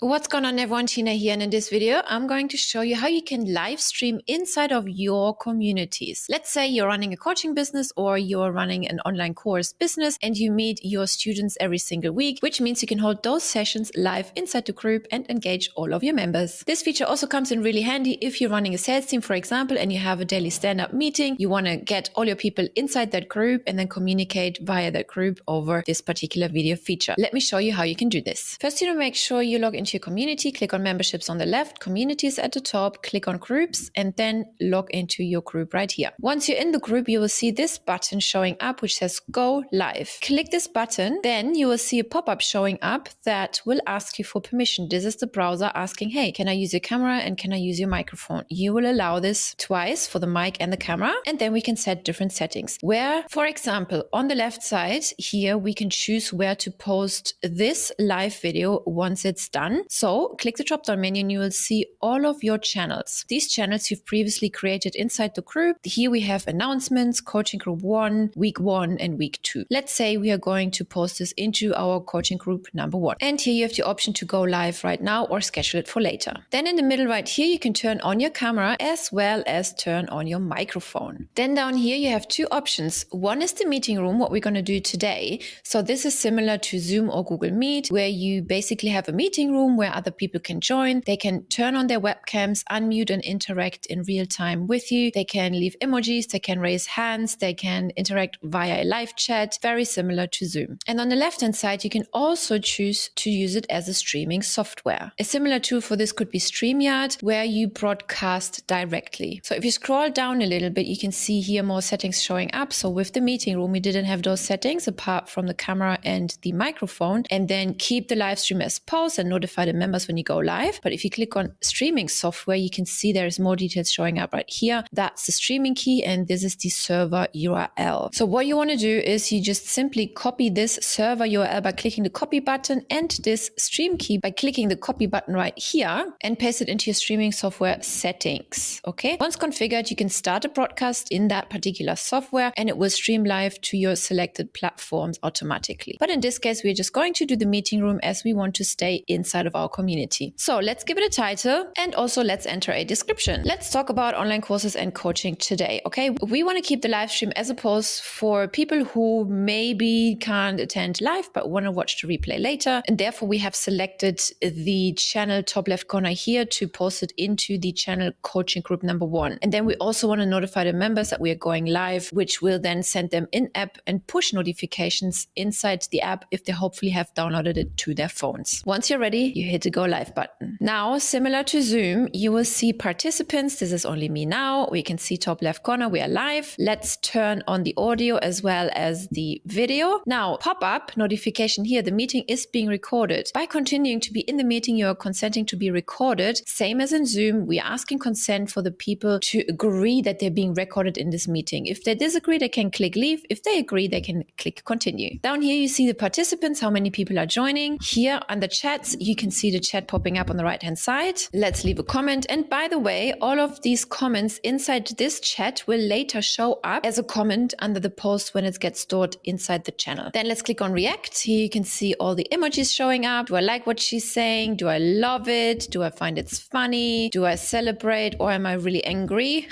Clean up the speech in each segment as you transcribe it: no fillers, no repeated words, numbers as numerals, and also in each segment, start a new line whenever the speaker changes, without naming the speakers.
What's going on, everyone? Tina here, and in this video I'm going to show you how you can live stream inside of your communities. Let's say you're running a coaching business or you're running an online course business and you meet your students every single week, which means you can hold those sessions live inside the group and engage all of your members. This feature also comes in really handy if you're running a sales team, for example, and you have a daily stand-up meeting. You want to get all your people inside that group and then communicate via that group over this particular video feature. Let me show you how you can do this. First, you want to make sure you log into your community, click on memberships on the left, communities at the top, click on groups, and then log into your group right here. Once you're in the group, you will see this button showing up, which says Go Live. Click this button, then you will see a pop-up showing up that will ask you for permission. This is the browser asking, hey, can I use your camera and can I use your microphone? You will allow this twice for the mic and the camera, and then we can set different settings. Where, for example, on the left side here, we can choose where to post this live video once it's done. So click the drop-down menu and you will see all of your channels. These channels you've previously created inside the group. Here we have announcements, coaching group 1, week 1, and week 2. Let's say we are going to post this into our coaching group number 1. And here you have the option to go live right now or schedule it for later. Then in the middle right here, you can turn on your camera as well as turn on your microphone. Then down here, you have two options. One is the meeting room, what we're going to do today. So this is similar to Zoom or Google Meet, where you basically have a meeting room where other people can join. They can turn on their webcams, unmute and interact in real time with you. They can leave emojis, they can raise hands, they can interact via a live chat, very similar to Zoom. And on the left-hand side, you can also choose to use it as a streaming software. A similar tool for this could be StreamYard, where you broadcast directly. So if you scroll down a little bit, you can see here more settings showing up. So with the meeting room, we didn't have those settings apart from the camera and the microphone, and then keep the live stream as post and notify the members when you go live. But if you click on streaming software, you can see there's more details showing up right here. That's the streaming key, and this is the server URL. So what you want to do is you just simply copy this server URL by clicking the copy button and this stream key by clicking the copy button right here and paste it into your streaming software settings. Okay. Once configured, you can start a broadcast in that particular software and it will stream live to your selected platforms automatically. But in this case, we're just going to do the meeting room as we want to stay inside of our community. So let's give it a title and also let's enter a description. Let's talk about online courses and coaching today. Okay, we want to keep the live stream as a post for people who maybe can't attend live but want to watch the replay later. And therefore we have selected the channel top left corner here to post it into the channel coaching group number 1. And then we also want to notify the members that we are going live, which will then send them in-app and push notifications inside the app if they hopefully have downloaded it to their phones. Once you're ready, you hit the go live button. Now, similar to Zoom, you will see participants. This is only me now. We can see top left corner, we are live. Let's turn on the audio as well as the video. Now, pop-up notification here, the meeting is being recorded. By continuing to be in the meeting, you are consenting to be recorded. Same as in Zoom, we are asking consent for the people to agree that they're being recorded in this meeting. If they disagree, they can click leave. If they agree, they can click continue. Down here, you see the participants, how many people are joining. Here under chats, you can see the chat popping up on the right hand side. Let's leave a comment. And by the way, all of these comments inside this chat will later show up as a comment under the post when it gets stored inside the channel. Then let's click on react. Here you can see all the emojis showing up. Do I like what she's saying? Do I love it? Do I find it's funny? Do I celebrate or am I really angry?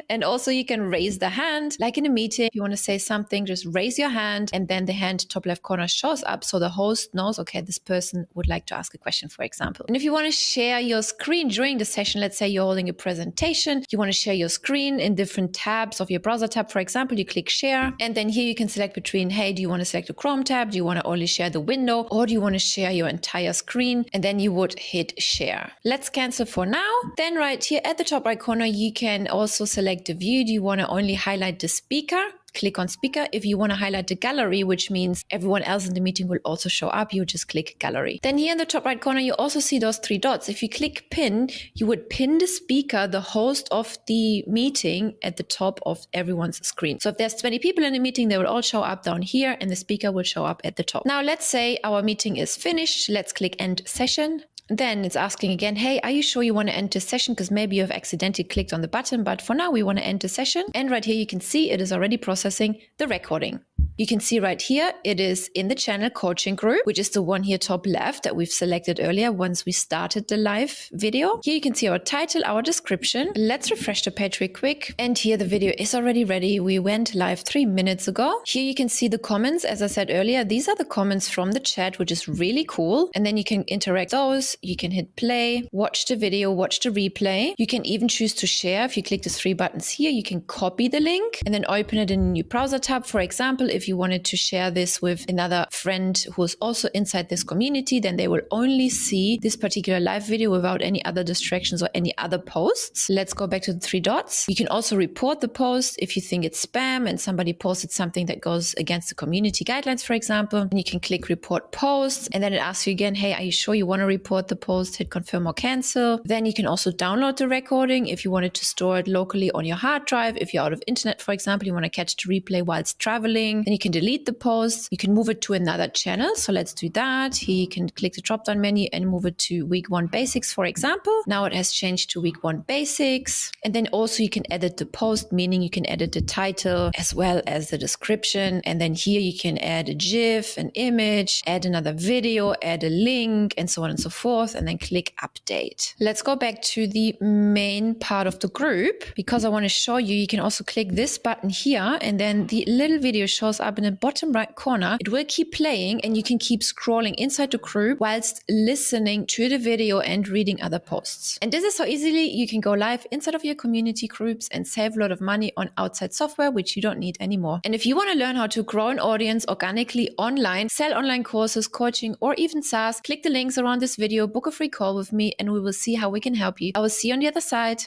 And also you can raise the hand like in a meeting. If you want to say something, just raise your hand and then the hand top left corner shows up so the host knows, okay, this person would like to ask a question, for example. And if you want to share your screen during the session, let's say you're holding a presentation, you want to share your screen in different tabs of your browser tab, for example, you click share. And then here you can select between, hey, do you want to select the Chrome tab? Do you want to only share the window? Or do you want to share your entire screen? And then you would hit share. Let's cancel for now. Then right here at the top right corner, you can also select the view. Do you want to only highlight the speaker? Click on speaker. If you want to highlight the gallery, which means everyone else in the meeting will also show up, you just click gallery. Then here in the top right corner, you also see those 3 dots. If you click pin, you would pin the speaker, the host of the meeting, at the top of everyone's screen. So if there's 20 people in the meeting, they will all show up down here and the speaker will show up at the top. Now let's say our meeting is finished. Let's click end session. Then it's asking again, hey, are you sure you want to end this session? Because maybe you've accidentally clicked on the button, but for now we want to end the session. And right here you can see it is already processing the recording. You can see right here, it is in the channel coaching group, which is the one here top left that we've selected earlier once we started the live video. Here you can see our title, our description. Let's refresh the page real quick. And here the video is already ready. We went live 3 minutes ago. Here you can see the comments. As I said earlier, these are the comments from the chat, which is really cool. And then you can interact those. You can hit play, watch the video, watch the replay. You can even choose to share. If you click the 3 buttons here, you can copy the link and then open it in a new browser tab. For example, if you wanted to share this with another friend who is also inside this community, then they will only see this particular live video without any other distractions or any other posts. Let's go back to the 3 dots. You can also report the post if you think it's spam and somebody posted something that goes against the community guidelines, for example. And you can click report posts and then it asks you again, hey, are you sure you want to report the post? Hit confirm or cancel. Then you can also download the recording if you wanted to store it locally on your hard drive. If you're out of internet, for example, you want to catch the replay whilst traveling, then you can delete the post. You can move it to another channel. So let's do that. Here you can click the drop down menu and move it to week 1 basics, for example. Now it has changed to week 1 basics. And then also you can edit the post, meaning you can edit the title as well as the description. And then here you can add a GIF, an image, add another video, add a link, and so on and so forth. And then click update. Let's go back to the main part of the group because I want to show you, you can also click this button here and then the little video shows up in the bottom right corner. It will keep playing and you can keep scrolling inside the group whilst listening to the video and reading other posts. And this is how easily you can go live inside of your community groups and save a lot of money on outside software, which you don't need anymore. And if you want to learn how to grow an audience organically online, sell online courses, coaching, or even SaaS, click the links around this video, book a free call with me, and we will see how we can help you. I will see you on the other side.